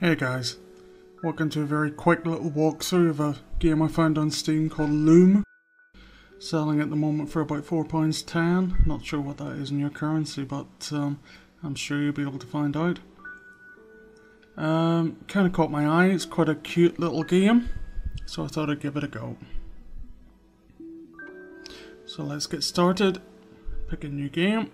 Hey guys, welcome to a very quick little walkthrough of a game I found on Steam called Lume. Selling at the moment for about £4.10. Not sure what that is in your currency, but I'm sure you'll be able to find out. Kind of caught my eye. It's quite a cute little game, so I thought I'd give it a go. So let's get started. Pick a new game.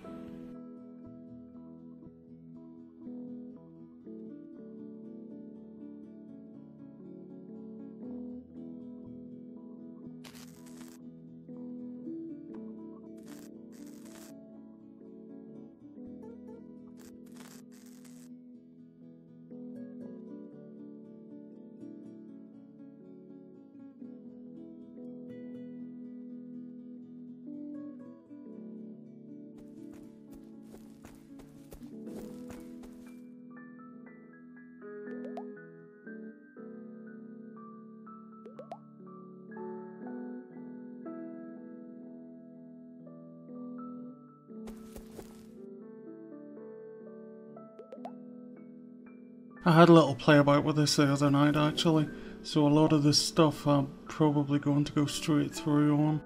I had a little play about with this the other night actually, so a lot of this stuff I'm probably going to go straight through on,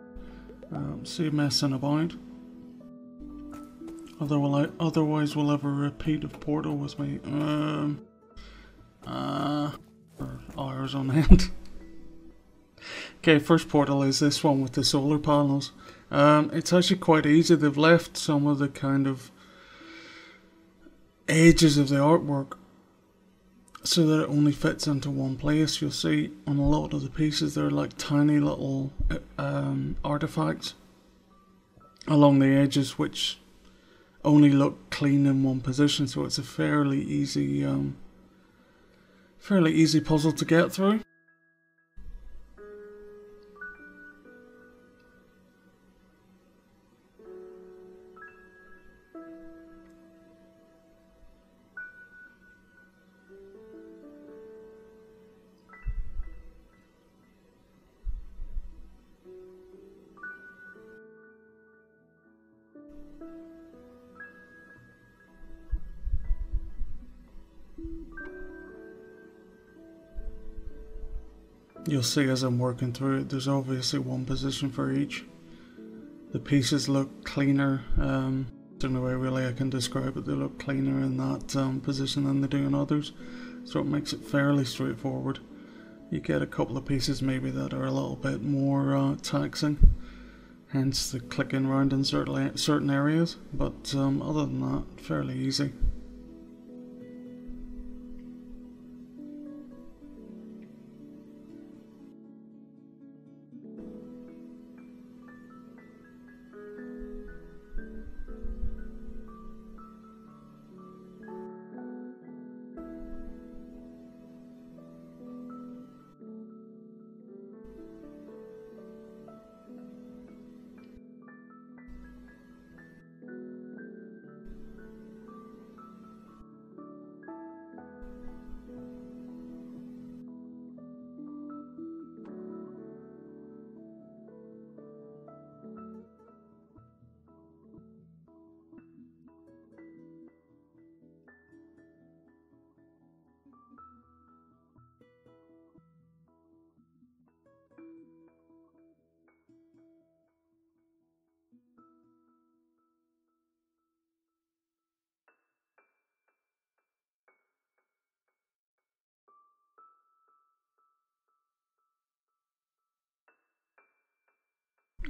see messing about. Otherwise we'll have a repeat of Portal with me, for hours on end. Okay, first Portal is this one with the solar panels. It's actually quite easy. They've left some of the kind of edges of the artwork so that it only fits into one place. You'll see on a lot of the pieces they're like tiny little artifacts along the edges which only look clean in one position, so it's a fairly easy puzzle to get through. You'll see as I'm working through it, there's obviously one position for each. The pieces look cleaner, the only way really I can describe it, they look cleaner in that position than they do in others, so it makes it fairly straightforward. You get a couple of pieces maybe that are a little bit more taxing, hence the clicking around in certain areas, but other than that, fairly easy.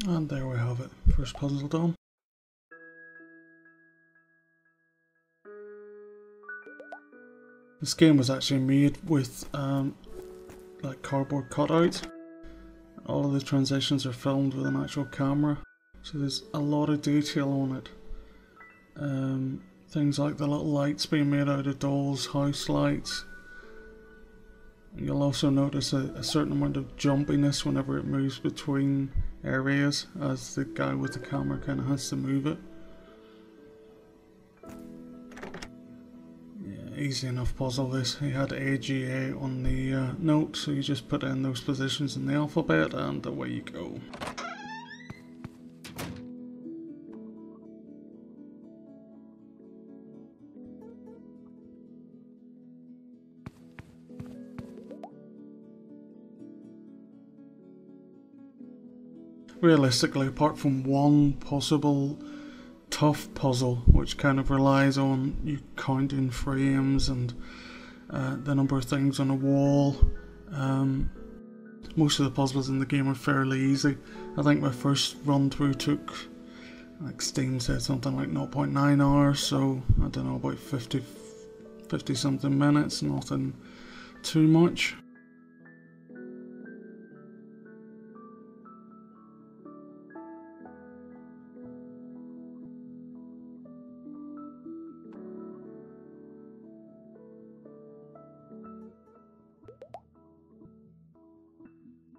And there we have it, first puzzle done. This game was actually made with like cardboard cutouts. All of the transitions are filmed with an actual camera, so there's a lot of detail on it. Things like the little lights being made out of dolls' house lights. You'll also notice a certain amount of jumpiness whenever it moves between areas, as the guy with the camera kind of has to move it. Yeah, easy enough puzzle this. He had AGA on the note, so you just put in those positions in the alphabet and away you go. realistically, apart from one possible tough puzzle, which kind of relies on you counting frames and the number of things on a wall, most of the puzzles in the game are fairly easy. I think my first run through took, like Steam said, something like 0.9 hours, so I don't know, about 50 something minutes, nothing too much.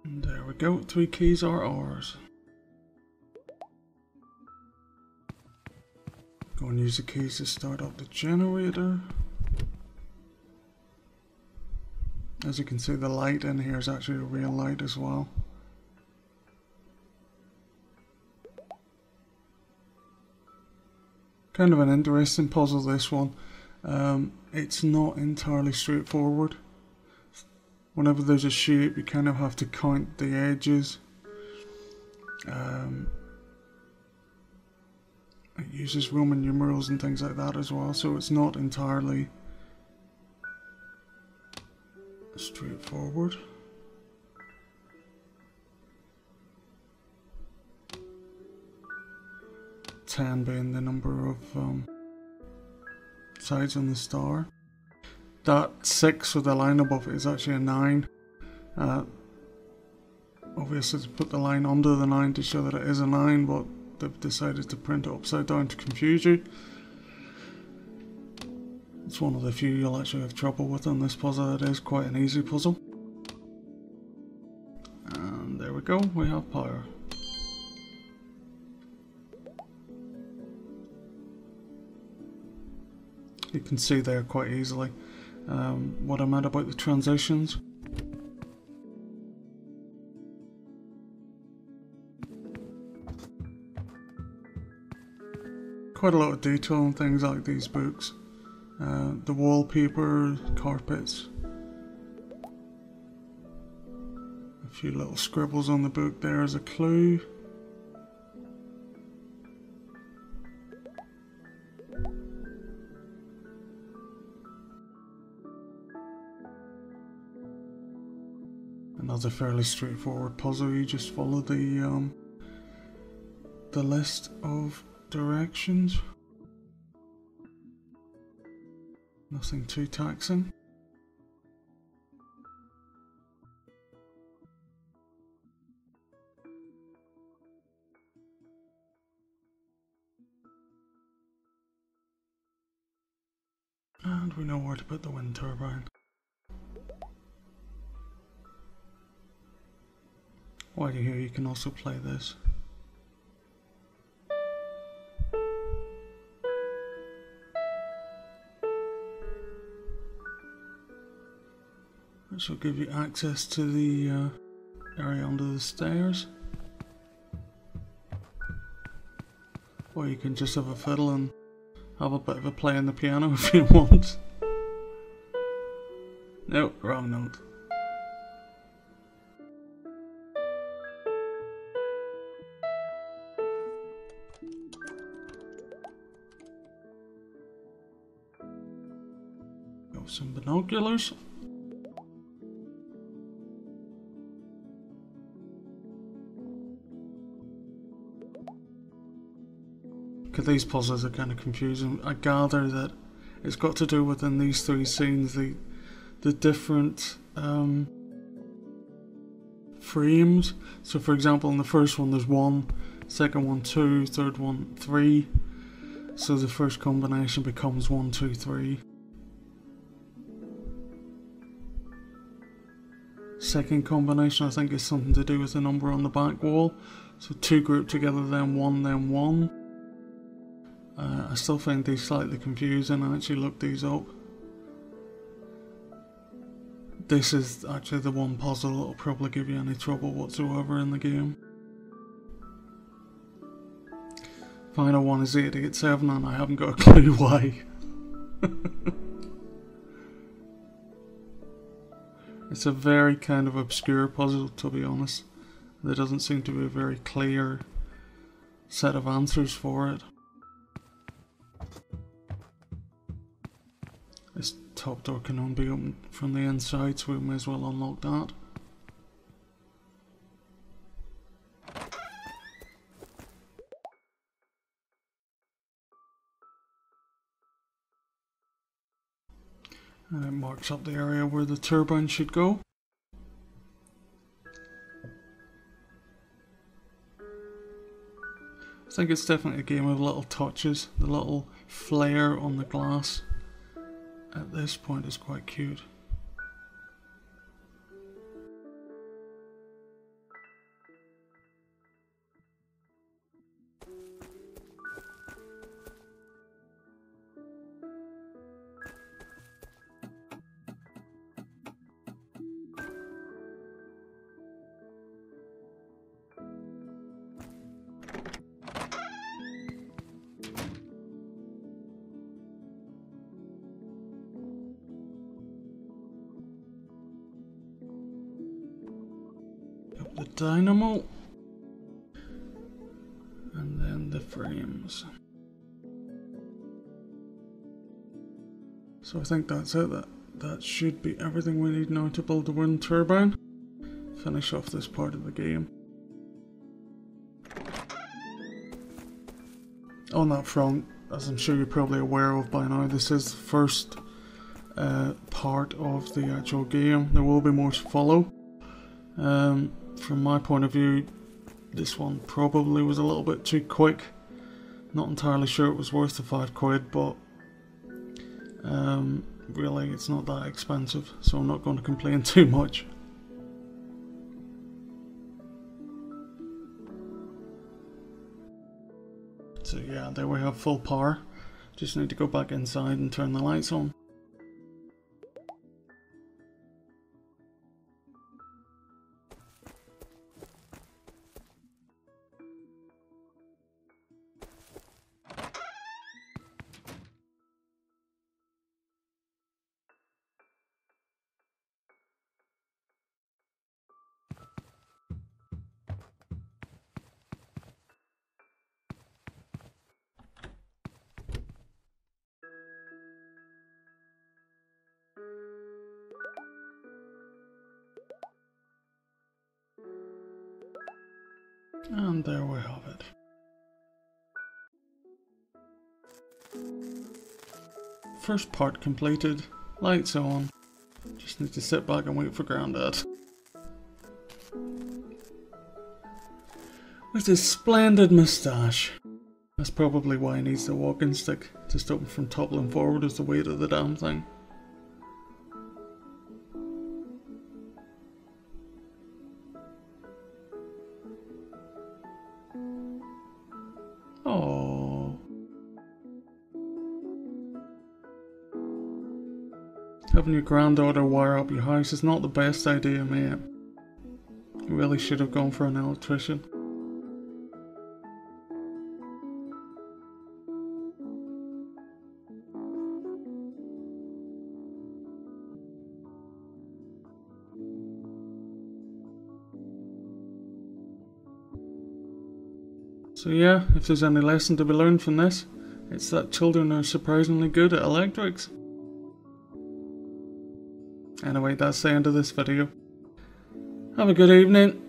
And there we go, 3 keys are ours. Go and use the keys to start up the generator. As you can see, the light in here is actually a real light as well. Kind of an interesting puzzle, this one. It's not entirely straightforward. Whenever there's a shape, you kind of have to count the edges. It uses Roman numerals and things like that as well, so it's not entirely straightforward. Ten being the number of sides on the star. That 6 with the line above it is actually a 9. Obviously to put the line under the 9 to show that it is a 9, but they've decided to print it upside down to confuse you. It's one of the few you'll actually have trouble with on this puzzle. It is quite an easy puzzle. And there we go, we have power. You can see there quite easily what I meant about the transitions. Quite a lot of detail on things like these books. The wallpaper, carpets. A few little scribbles on the book there as a clue. Another fairly straightforward puzzle. You just follow the list of directions. Nothing too taxing. And we know where to put the wind turbine. While you're here, you can also play this. Which will give you access to the area under the stairs. Or you can just have a fiddle and have a bit of a play on the piano if you want. Nope, wrong note. Got some binoculars. These puzzles are kind of confusing. I gather that it's got to do within these 3 scenes the different frames. So for example, in the first one there's 1, second one 2, third one 3. So the first combination becomes 1, 2, 3. Second combination I think is something to do with the number on the back wall. So 2 grouped together, then 1, then 1. I still find these slightly confusing. I actually looked these up. This is actually the one puzzle that will probably give you any trouble whatsoever in the game. Final one is 887 and I haven't got a clue why. It's a very kind of obscure puzzle, to be honest. There doesn't seem to be a very clear set of answers for it. This top door can only be opened from the inside, so we may as well unlock that. And it marks up the area where the turbine should go. I think it's definitely a game of little touches. The little flare on the glass at this point is quite cute. The dynamo, and then the frames. So I think that's it. That should be everything we need now to build the wind turbine. Finish off this part of the game. On that front, as I'm sure you're probably aware of by now, this is the first part of the actual game. There will be more to follow. From my point of view, this one probably was a little bit too quick. Not entirely sure it was worth the £5, but really it's not that expensive, so I'm not going to complain too much. So yeah, there we have full power. Just need to go back inside and turn the lights on. And there we have it. First part completed, lights on. Just need to sit back and wait for Grandad. With his splendid moustache. That's probably why he needs the walking stick, to stop him from toppling forward as the weight of the damn thing. Oh, having your granddaughter wire up your house is not the best idea, mate. You really should have gone for an electrician. So yeah, if there's any lesson to be learned from this, it's that children are surprisingly good at electrics. Anyway, that's the end of this video. Have a good evening.